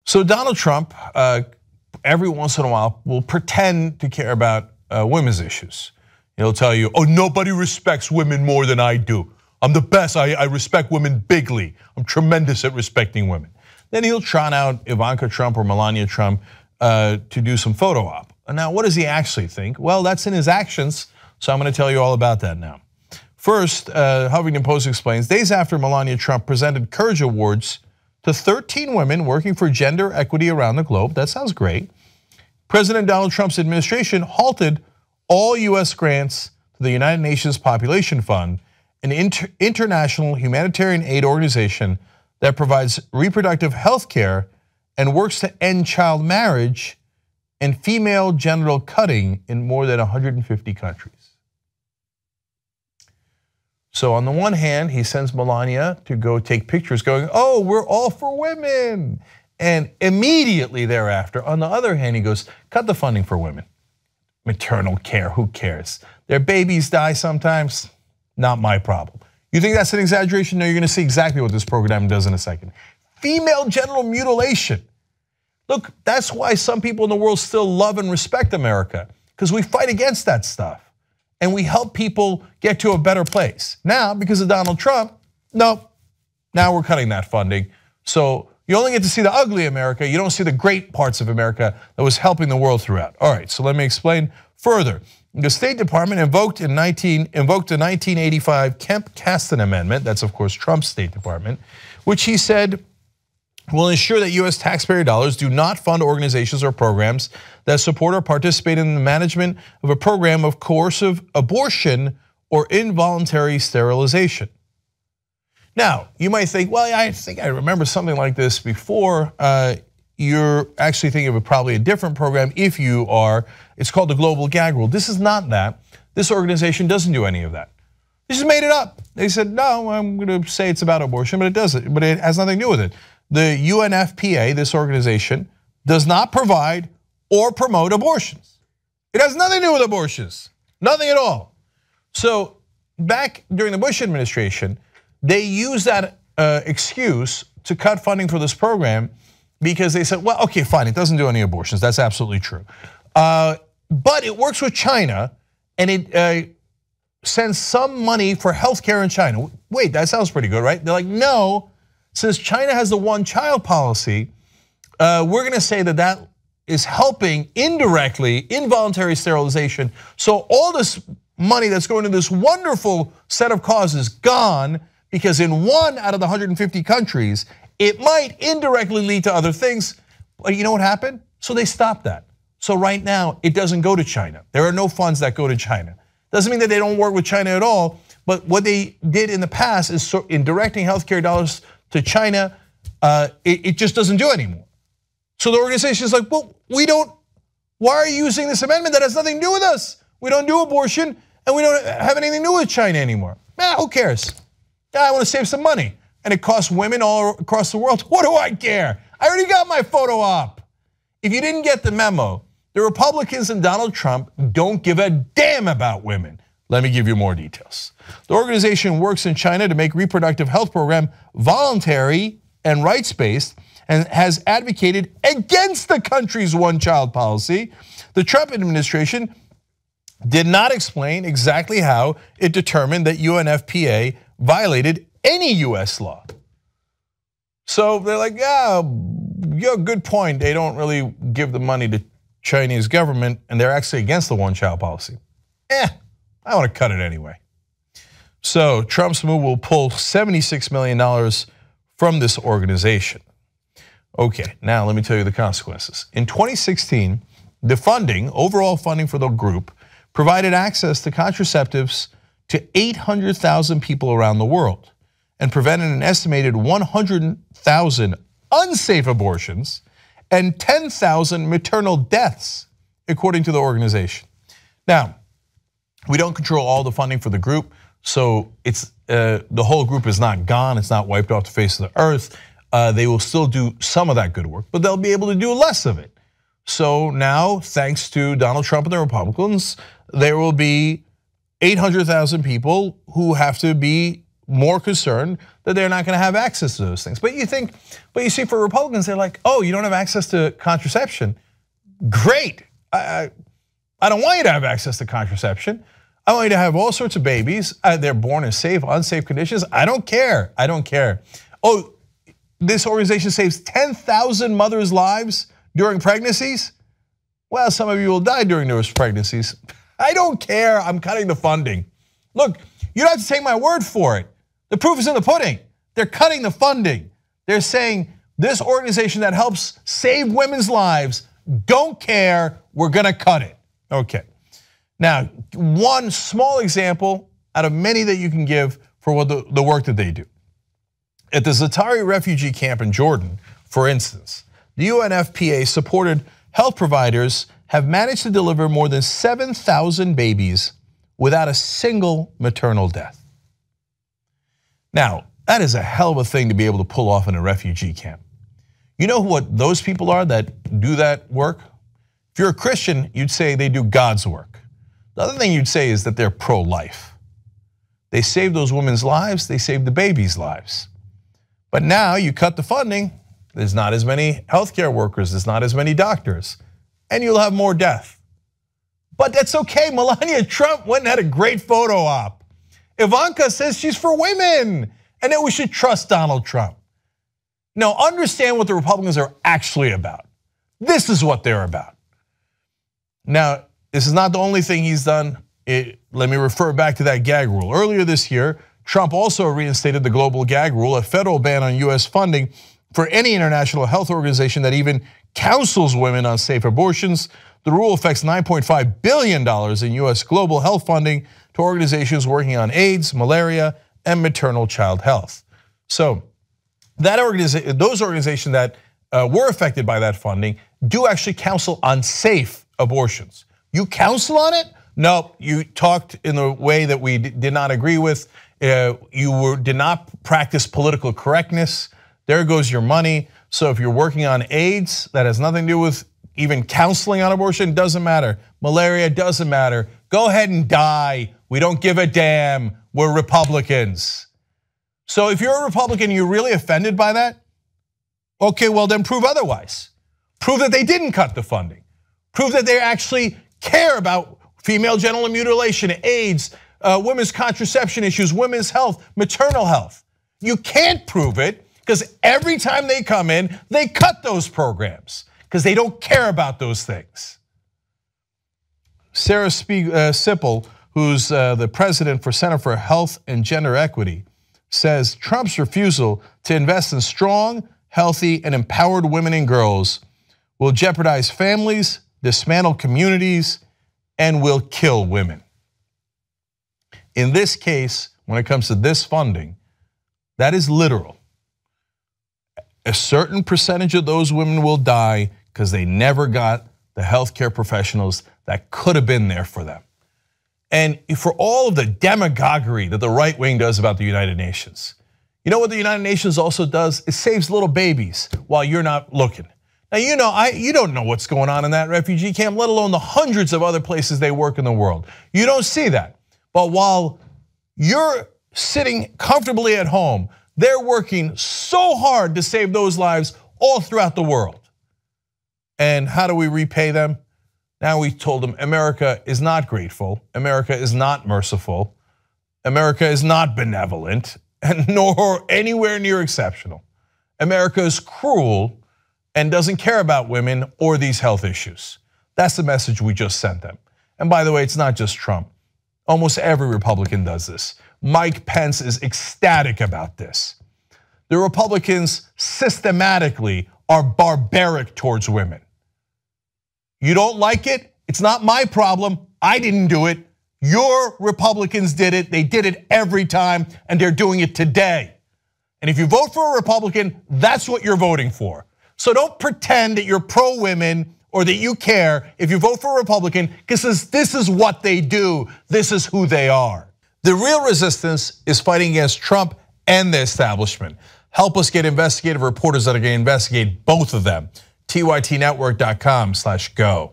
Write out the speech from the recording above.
So Donald Trump, every once in a while, will pretend to care about women's issues. He'll tell you, oh, nobody respects women more than I do. I'm the best, I respect women bigly. I'm tremendous at respecting women. Then he'll trot out Ivanka Trump or Melania Trump to do some photo op. Now, what does he actually think? Well, that's in his actions, so I'm gonna tell you all about that now. First, Huffington Post explains, days after Melania Trump presented Courage Awards to 13 women working for gender equity around the globe, that sounds great, President Donald Trump's administration halted all US grants to the United Nations Population Fund, an international humanitarian aid organization that provides reproductive health care and works to end child marriage and female genital cutting in more than 150 countries. So on the one hand, he sends Melania to go take pictures going, oh, we're all for women. And immediately thereafter, on the other hand, he goes, cut the funding for women. Maternal care, who cares? Their babies die sometimes, not my problem. You think that's an exaggeration? No, you're gonna see exactly what this program does in a second. Female genital mutilation. Look, that's why some people in the world still love and respect America, because we fight against that stuff. And we help people get to a better place. Now, because of Donald Trump, no, now we're cutting that funding. So you only get to see the ugly America, you don't see the great parts of America that was helping the world throughout. All right, so let me explain further. The State Department invoked the 1985 Kemp-Kasten Amendment, that's of course Trump's State Department, which he said will ensure that US taxpayer dollars do not fund organizations or programs that support or participate in the management of a program of coercive abortion or involuntary sterilization. Now, you might think, well, I think I remember something like this before. You're actually thinking of probably a different program if you are. It's called the Global Gag Rule. This is not that. This organization doesn't do any of that. They just made it up. They said, no, I'm gonna say it's about abortion, but it doesn't, but it has nothing to do with it. The UNFPA, this organization, does not provide or promote abortions. It has nothing to do with abortions, nothing at all. So back during the Bush administration, they used that excuse to cut funding for this program because they said, well, okay, fine, it doesn't do any abortions, that's absolutely true. But it works with China and it sends some money for healthcare in China. Wait, that sounds pretty good, right? They're like, no, since China has the one-child policy, we're gonna say that that is helping indirectly involuntary sterilization. So all this money that's going to this wonderful set of causes gone because in 1 out of the 150 countries, it might indirectly lead to other things. But you know what happened? So they stopped that. So right now, it doesn't go to China. There are no funds that go to China. Doesn't mean that they don't work with China at all, but what they did in the past is in directing healthcare dollars to China, it just doesn't do anymore. So the organization is like, well, why are you using this amendment that has nothing to do with us? We don't do abortion and we don't have anything to do with China anymore. Who cares? I want to save some money. And it costs women all across the world. What do I care? I already got my photo op. If you didn't get the memo, the Republicans and Donald Trump don't give a damn about women. Let me give you more details. The organization works in China to make reproductive health program voluntary and rights-based and has advocated against the country's one-child policy. The Trump administration did not explain exactly how it determined that UNFPA violated any US law. So they're like, yeah, good point. They don't really give the money to Chinese government and they're actually against the one-child policy. I want to cut it anyway. So Trump's move will pull $76 million from this organization. Okay, now let me tell you the consequences. In 2016, the funding, overall funding for the group, provided access to contraceptives to 800,000 people around the world and prevented an estimated 100,000 unsafe abortions and 10,000 maternal deaths, according to the organization. Now, we don't control all the funding for the group, so it's the whole group is not gone, it's not wiped off the face of the earth. They will still do some of that good work, but they'll be able to do less of it. So now, thanks to Donald Trump and the Republicans, there will be 800,000 people who have to be more concerned that they're not going to have access to those things. But you see, for Republicans, they're like, oh, you don't have access to contraception? Great. I don't want you to have access to contraception. I want you to have all sorts of babies. They're born in safe, unsafe conditions. I don't care. I don't care. Oh, this organization saves 10,000 mothers' lives during pregnancies. Well, some of you will die during those pregnancies. I don't care. I'm cutting the funding. Look, you don't have to take my word for it. The proof is in the pudding. They're cutting the funding. They're saying this organization that helps save women's lives, don't care, we're gonna cut it. Okay. Now, one small example out of many that you can give for what the work that they do. At the Zaatari refugee camp in Jordan, for instance, the UNFPA supported health providers have managed to deliver more than 7,000 babies without a single maternal death. Now, that is a hell of a thing to be able to pull off in a refugee camp. You know what those people are that do that work? If you're a Christian, you'd say they do God's work. The other thing you'd say is that they're pro-life. They saved those women's lives, they saved the babies' lives. But now you cut the funding, there's not as many healthcare workers, there's not as many doctors, and you'll have more death. But that's okay, Melania Trump went and had a great photo op. Ivanka says she's for women, and that we should trust Donald Trump. Now, understand what the Republicans are actually about. This is what they're about. Now, this is not the only thing he's done. Let me refer back to that gag rule. Earlier this year, Trump also reinstated the global gag rule, a federal ban on US funding for any international health organization that even counsels women on safe abortions. The rule affects $9.5 billion in US global health funding to organizations working on AIDS, malaria, and maternal child health. So those organizations that were affected by that funding do actually counsel on safe abortions. You counsel on it? No, you talked in the way that we did not agree with. You did not practice political correctness. There goes your money. So if you're working on AIDS, that has nothing to do with even counseling on abortion, doesn't matter. Malaria, doesn't matter. Go ahead and die. We don't give a damn. We're Republicans. So if you're a Republican, you're really offended by that? Okay, well then prove otherwise. Prove that they didn't cut the funding. Prove that they actually care about female genital mutilation, AIDS, women's contraception issues, women's health, maternal health. You can't prove it because every time they come in, they cut those programs because they don't care about those things. Sarah Sipple, who's the president for Center for Health and Gender Equity, says Trump's refusal to invest in strong, healthy, and empowered women and girls will jeopardize families, dismantle communities, and will kill women. In this case, when it comes to this funding, that is literal. A certain percentage of those women will die because they never got the healthcare professionals that could have been there for them. And for all of the demagoguery that the right wing does about the United Nations, you know what the United Nations also does? It saves little babies while you're not looking. Now, you don't know what's going on in that refugee camp, let alone the hundreds of other places they work in the world. You don't see that. But while you're sitting comfortably at home, they're working so hard to save those lives all throughout the world. And how do we repay them? Now we told them America is not grateful, America is not merciful, America is not benevolent, and nor anywhere near exceptional. America is cruel and doesn't care about women or these health issues. That's the message we just sent them. And by the way, it's not just Trump. Almost every Republican does this. Mike Pence is ecstatic about this. The Republicans systematically are barbaric towards women. You don't like it? It's not my problem. I didn't do it. Your Republicans did it. They did it every time, and they're doing it today. And if you vote for a Republican, that's what you're voting for. So don't pretend that you're pro-women or that you care if you vote for a Republican, because this is what they do. This is who they are. The real resistance is fighting against Trump and the establishment. Help us get investigative reporters that are going to investigate both of them. TYTnetwork.com/go.